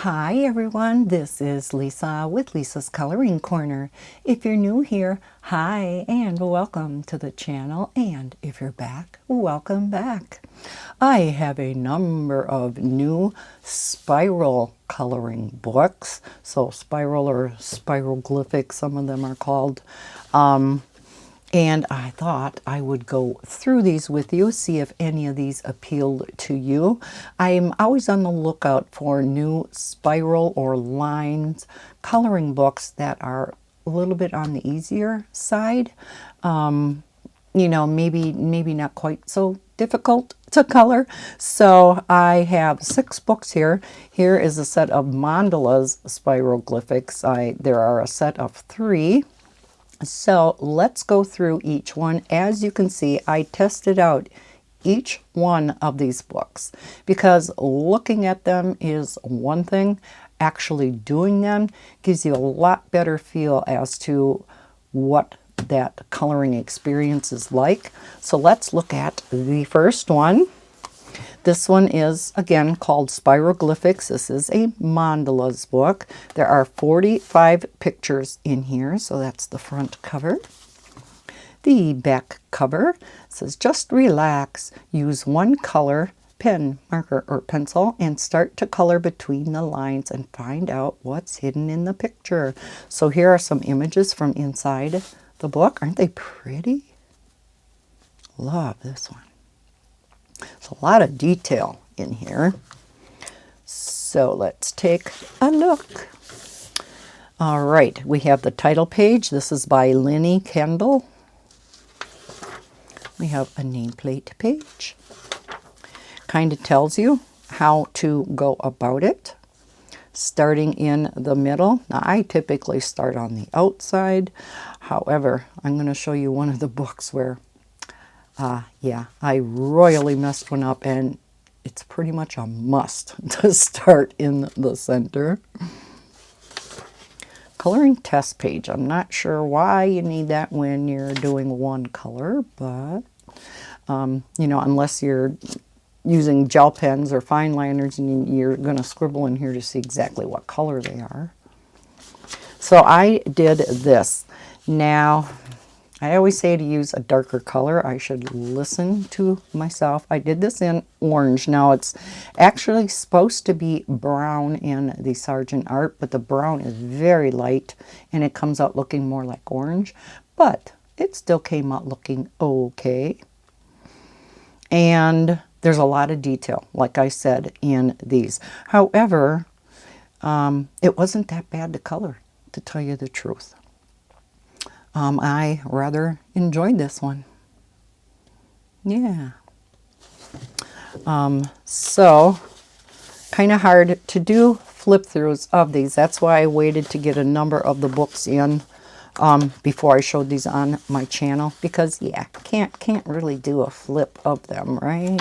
Hi everyone, this is Lisa with Lisa's Coloring Corner. If you're new here, hi and welcome to the channel, and if you're back, welcome back. I have a number of new spiral coloring books, so spiral or spiroglyphic, some of them are called. And I thought I would go through these with you, see if any of these appealed to you. I'm always on the lookout for new spiral or lines coloring books that are a little bit on the easier side. You know, maybe not quite so difficult to color. So I have 6 books here. Here is a set of mandalas spiroglyphics. There are a set of 3. So let's go through each one. As you can see, I tested out each one of these books because looking at them is one thing. Actually doing them gives you a lot better feel as to what that coloring experience is like. So let's look at the first one. This one is, again, called Spiroglyphics. This is a mandalas book. There are 45 pictures in here, so that's the front cover. The back cover says, just relax, use one color, pen, marker, or pencil, and start to color between the lines and find out what's hidden in the picture. So here are some images from inside the book. Aren't they pretty? Love this one. There's a lot of detail in here. So let's take a look. All right, we have the title page. This is by Lenny Kendall. We have a nameplate page. Kind of tells you how to go about it. Starting in the middle. Now, I typically start on the outside. However, I'm going to show you one of the books where yeah, I royally messed one up, and it's pretty much a must to start in the center. Coloring test page. I'm not sure why you need that when you're doing one color, but you know, unless you're using gel pens or fine liners, and you're going to scribble in here to see exactly what color they are. So I did this. Now, I always say to use a darker color. I should listen to myself. I did this in orange. Now it's actually supposed to be brown in the Sargent Art, but the brown is very light and it comes out looking more like orange, but it still came out looking okay. And there's a lot of detail, like I said, in these. However, it wasn't that bad to color, to tell you the truth. I rather enjoyed this one. Yeah. So, kind of hard to do flip throughs of these. That's why I waited to get a number of the books in before I showed these on my channel. Because, yeah, can't really do a flip of them, right?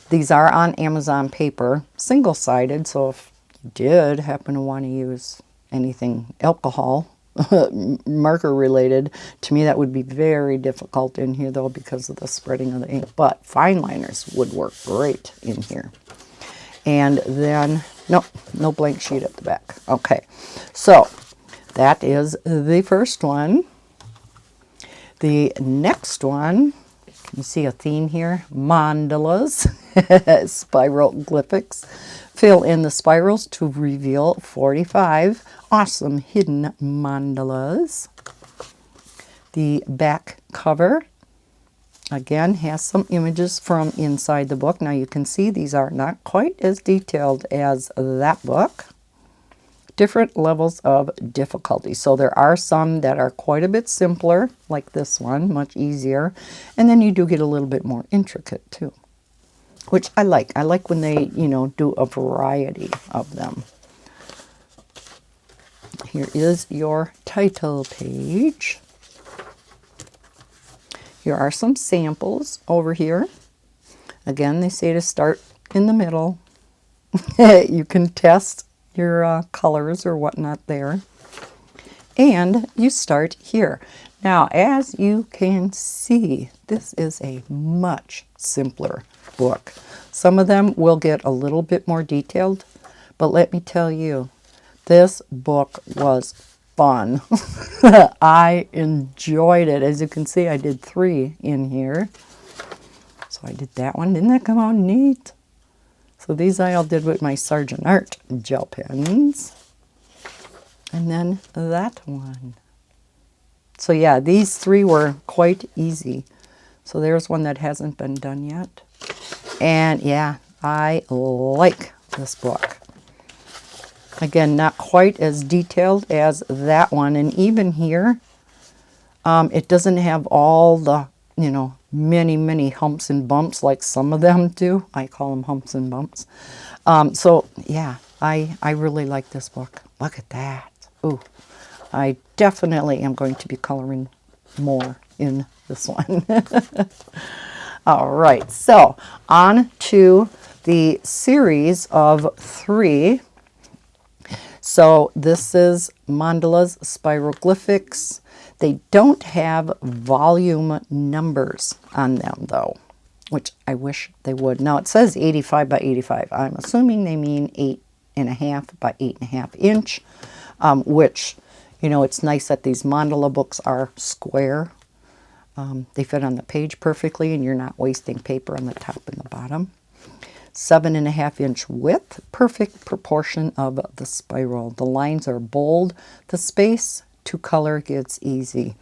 These are on Amazon paper, single-sided. So if you did happen to want to use anything alcohol marker related, to me that would be very difficult in here though because of the spreading of the ink, but fine liners would work great in here. And then no blank sheet at the back. Okay, so that is the first one. The next one, you see a theme here, mandalas, spiroglyphics. Fill in the spirals to reveal 45 awesome hidden mandalas. The back cover, again, has some images from inside the book. Now you can see these are not quite as detailed as that book. Different levels of difficulty. So there are some that are quite a bit simpler, like this one, much easier. And then you do get a little bit more intricate too, which I like. I like when they, you know, do a variety of them. Here is your title page. Here are some samples over here. Again, they say to start in the middle. You can test your colors or whatnot there. And you start here. Now, as you can see, this is a much simpler book. Some of them will get a little bit more detailed, but let me tell you, this book was fun. I enjoyed it. As you can see, I did 3 in here. So I did that one. Didn't that come out neat? So these I all did with my Sargent Art gel pens. And then that one. So yeah, these 3 were quite easy. So there's one that hasn't been done yet. And yeah, I like this book. Again, not quite as detailed as that one. And even here, it doesn't have all the, many, many humps and bumps like some of them do. I call them humps and bumps. So yeah, I really like this book. Look at that. Ooh, I definitely am going to be coloring more in this one. All right, so on to the series of 3. So this is Mandalas Spiroglyphics. They don't have volume numbers on them though, which I wish they would. Now it says 85 by 85. I'm assuming they mean 8.5 by 8.5 inch, which, it's nice that these mandala books are square. They fit on the page perfectly and you're not wasting paper on the top and the bottom. 7.5 inch width, perfect proportion of the spiral. The lines are bold. The space to color gets easy.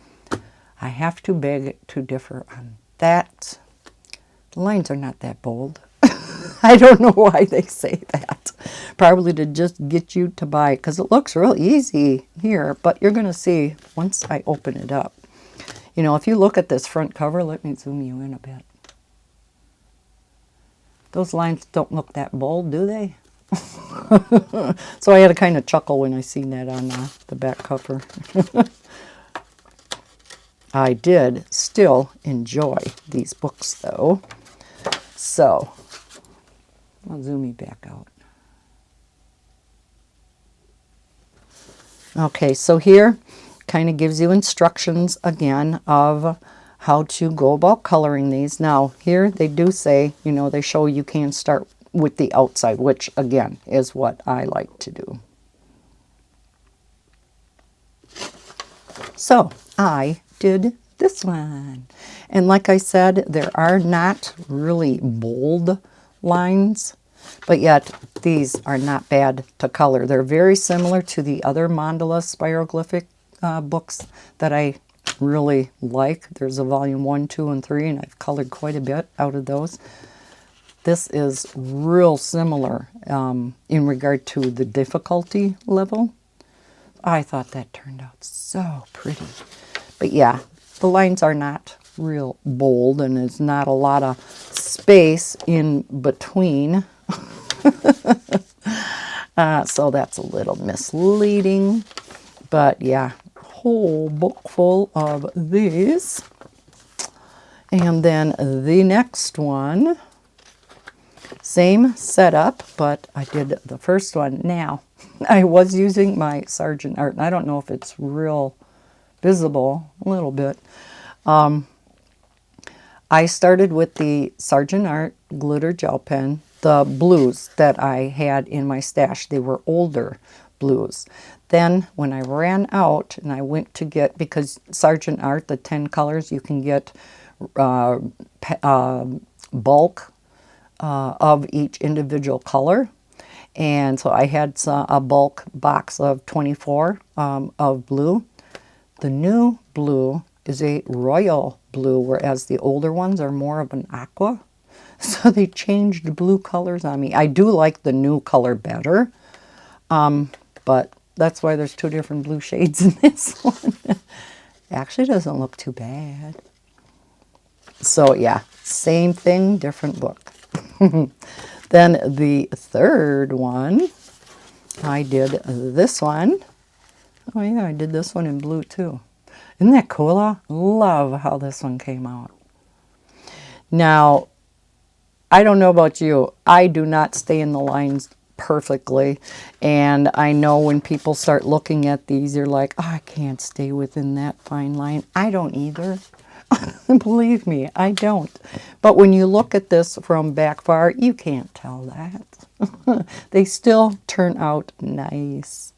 I have to beg to differ on that. The lines are not that bold. I don't know why they say that. Probably to just get you to buy it because it looks real easy here, but you're going to see once I open it up. If you look at this front cover, let me zoom you in a bit. Those lines don't look that bold, do they? So I had to kind of chuckle when I seen that on the back cover. I did still enjoy these books, though. So I'll zoom you back out. Okay, so here kind of gives you instructions again of how to go about coloring these. Now here they do say, they show you can start with the outside, which again is what I like to do. So I did this one. And like I said, there are not really bold lines, but yet these are not bad to color. They're very similar to the other mandala spiroglyphic books that I really like. There's a volume 1, 2, and 3, and I've colored quite a bit out of those. This is real similar in regard to the difficulty level. I thought that turned out so pretty. But yeah, the lines are not real bold, and there's not a lot of space in between. So that's a little misleading. But yeah, whole book full of these. And then the next one, same setup, but I did the first one. Now, I was using my Sargent Art, and I don't know if it's real visible, a little bit. I started with the Sargent Art glitter gel pen, the blues that I had in my stash. They were older blues. Then when I ran out and I went to get, because Sargent Art, the 10 colors, you can get bulk of each individual color. And so I had a bulk box of 24 of blue. The new blue is a royal blue, whereas the older ones are more of an aqua. So they changed blue colors on me. I do like the new color better, but that's why there's 2 different blue shades in this one. Actually doesn't look too bad. So yeah, same thing, different book. Then the third one, I did this one. Oh yeah, I did this one in blue too. Isn't that cool? I love how this one came out. Now, I don't know about you. I do not stay in the lines perfectly. And I know when people start looking at these, you're like, oh, I can't stay within that fine line. I don't either. Believe me, I don't. But when you look at this from back far, you can't tell that. They still turn out nice.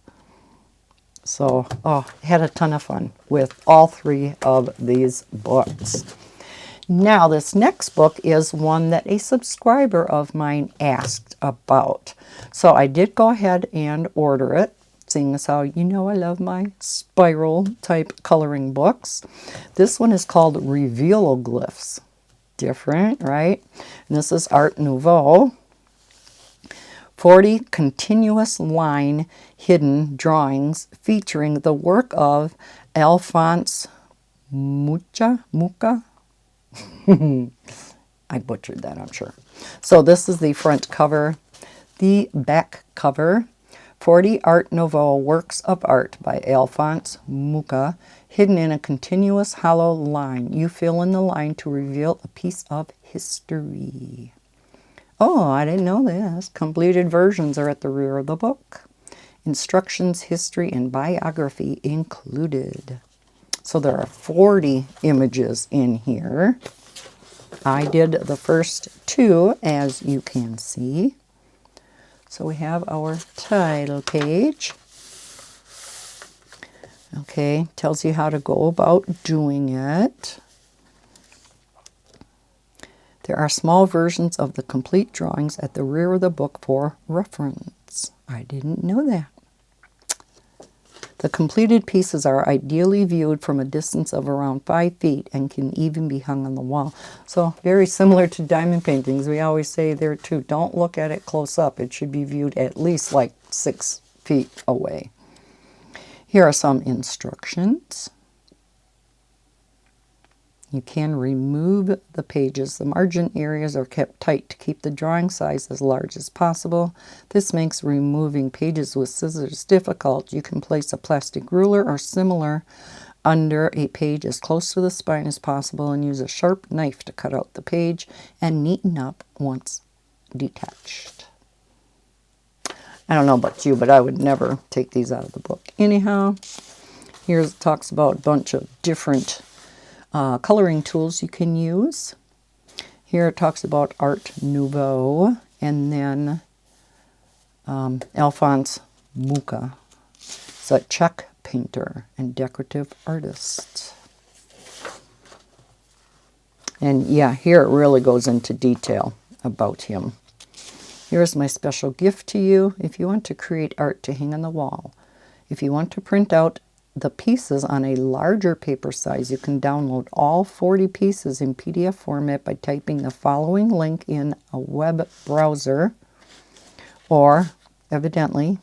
So, oh, had a ton of fun with all three of these books. Now, this next book is one that a subscriber of mine asked about. So I did go ahead and order it, seeing as how you know I love my spiral type coloring books. This one is called Revealoglyphs. Different, right? And this is Art Nouveau. 40 continuous line hidden drawings featuring the work of Alphonse Mucha. I butchered that, I'm sure. So this is the front cover. The back cover, 40 Art Nouveau works of art by Alphonse Mucha, hidden in a continuous hollow line. You fill in the line to reveal a piece of history. Oh, I didn't know this. Completed versions are at the rear of the book. Instructions, history, and biography included. So there are 40 images in here. I did the first two, as you can see. So we have our title page. Okay, tells you how to go about doing it. There are small versions of the complete drawings at the rear of the book for reference. I didn't know that. The completed pieces are ideally viewed from a distance of around 5 feet and can even be hung on the wall. So very similar to diamond paintings. We always say there too, don't look at it close up. It should be viewed at least like 6 feet away. Here are some instructions. You can remove the pages. The margin areas are kept tight to keep the drawing size as large as possible. This makes removing pages with scissors difficult. You can place a plastic ruler or similar under a page as close to the spine as possible and use a sharp knife to cut out the page and neaten up once detached. I don't know about you, but I would never take these out of the book. Anyhow, here it talks about a bunch of different coloring tools you can use. Here it talks about Art Nouveau, and then Alphonse Mucha. He's a Czech painter and decorative artist. And yeah, here it really goes into detail about him. Here's my special gift to you if you want to create art to hang on the wall. If you want to print out the pieces on a larger paper size, you can download all 40 pieces in PDF format by typing the following link in a web browser, or evidently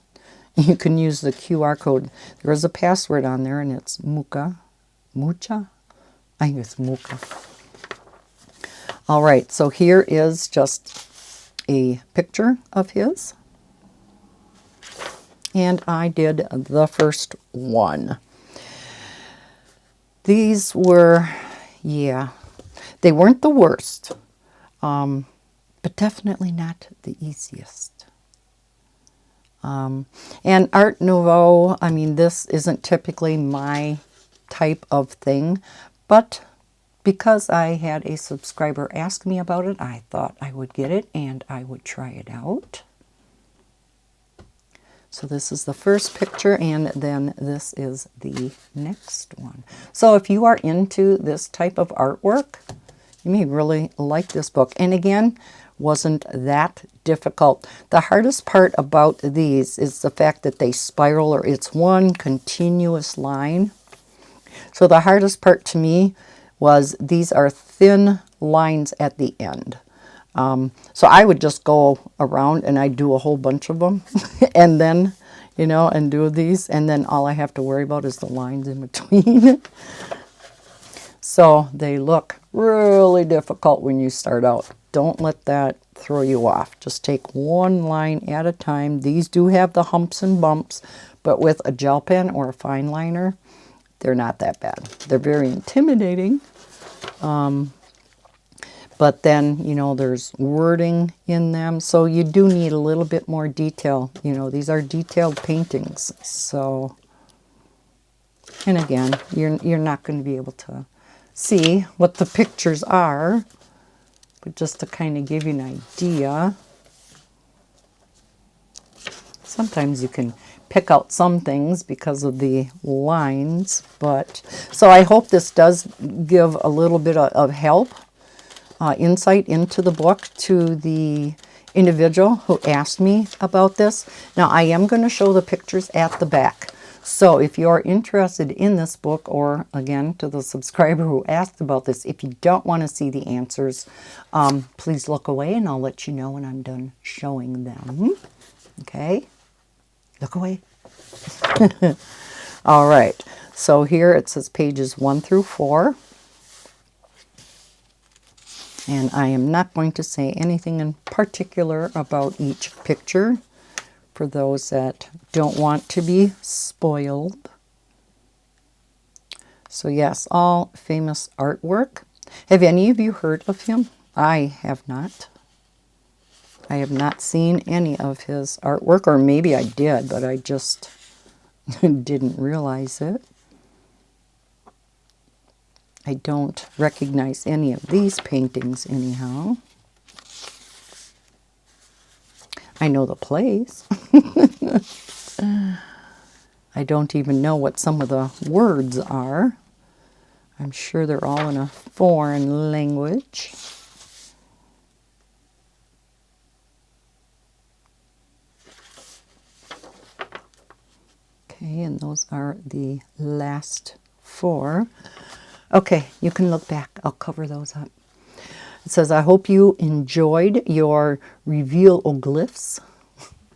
you can use the QR code. There is a password on there and it's Mucha. I think it's Mucha. All right, so here is just a picture of his. And I did the first one. These were, yeah, they weren't the worst, but definitely not the easiest. And Art Nouveau, I mean, this isn't typically my type of thing, but because I had a subscriber ask me about it, I thought I would get it and I would try it out. So this is the first picture, and then this is the next one. So if you are into this type of artwork, you may really like this book. And again, wasn't that difficult. The hardest part about these is the fact that they spiral, or it's one continuous line. So the hardest part to me was these are thin lines at the end. So I would just go around and I'd do a whole bunch of them and then, you know, and do these. And then all I have to worry about is the lines in between. So they look really difficult when you start out. Don't let that throw you off. Just take one line at a time. These do have the humps and bumps, but with a gel pen or a fine liner, they're not that bad. They're very intimidating. But then, you know, there's wording in them. So you do need a little bit more detail. You know, these are detailed paintings. So, and again, you're not going to be able to see what the pictures are, but just to kind of give you an idea. Sometimes you can pick out some things because of the lines, but so I hope this does give a little bit of help, insight into the book to the individual who asked me about this. Now I am going to show the pictures at the back. So if you're interested in this book, or again to the subscriber who asked about this, if you don't want to see the answers, please look away and I'll let you know when I'm done showing them. Okay, look away. All right, so here it says pages 1 through 4. And I am not going to say anything in particular about each picture for those that don't want to be spoiled. So yes, all famous artwork. Have any of you heard of him? I have not. I have not seen any of his artwork, or maybe I did, but I just didn't realize it. I don't recognize any of these paintings anyhow. I know the place. I don't even know what some of the words are. I'm sure they're all in a foreign language. Okay, and those are the last 4. Okay, you can look back. I'll cover those up. It says, I hope you enjoyed your reveal-o-glyphs.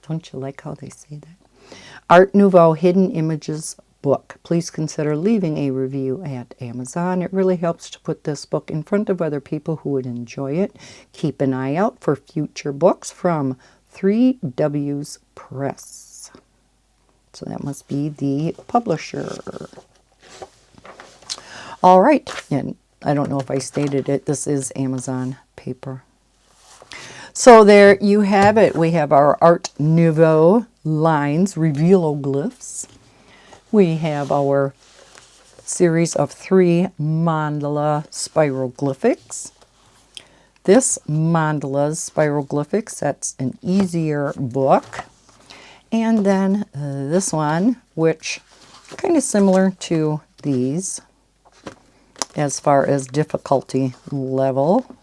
Don't you like how they say that? Art Nouveau Hidden Images book. Please consider leaving a review at Amazon. It really helps to put this book in front of other people who would enjoy it. Keep an eye out for future books from 3W's Press. So that must be the publisher. All right, and I don't know if I stated it, this is Amazon paper. So there you have it. We have our Art Nouveau lines, reveal-o-glyphs. We have our series of 3 mandala spiroglyphics. This mandala's spiroglyphics, that's an easier book. And then this one, which kind of similar to these as far as difficulty level.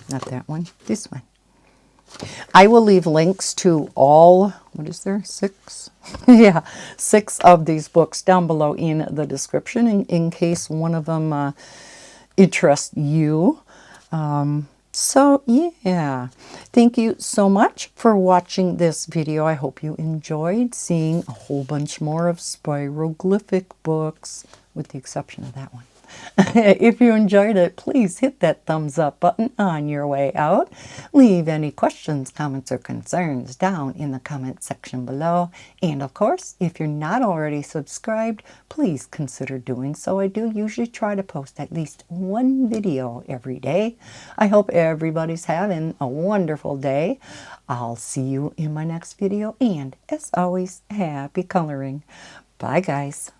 Not that one, this one. I will leave links to all, what is there, 6? Yeah, 6 of these books down below in the description in case one of them interests you. So yeah, thank you so much for watching this video. I hope you enjoyed seeing a whole bunch more of spiroglyphic books, with the exception of that one. If you enjoyed it, please hit that thumbs up button on your way out. Leave any questions, comments, or concerns down in the comment section below. And of course, if you're not already subscribed, please consider doing so. I do usually try to post at least one video every day. I hope everybody's having a wonderful day. I'll see you in my next video. And as always, happy coloring. Bye, guys.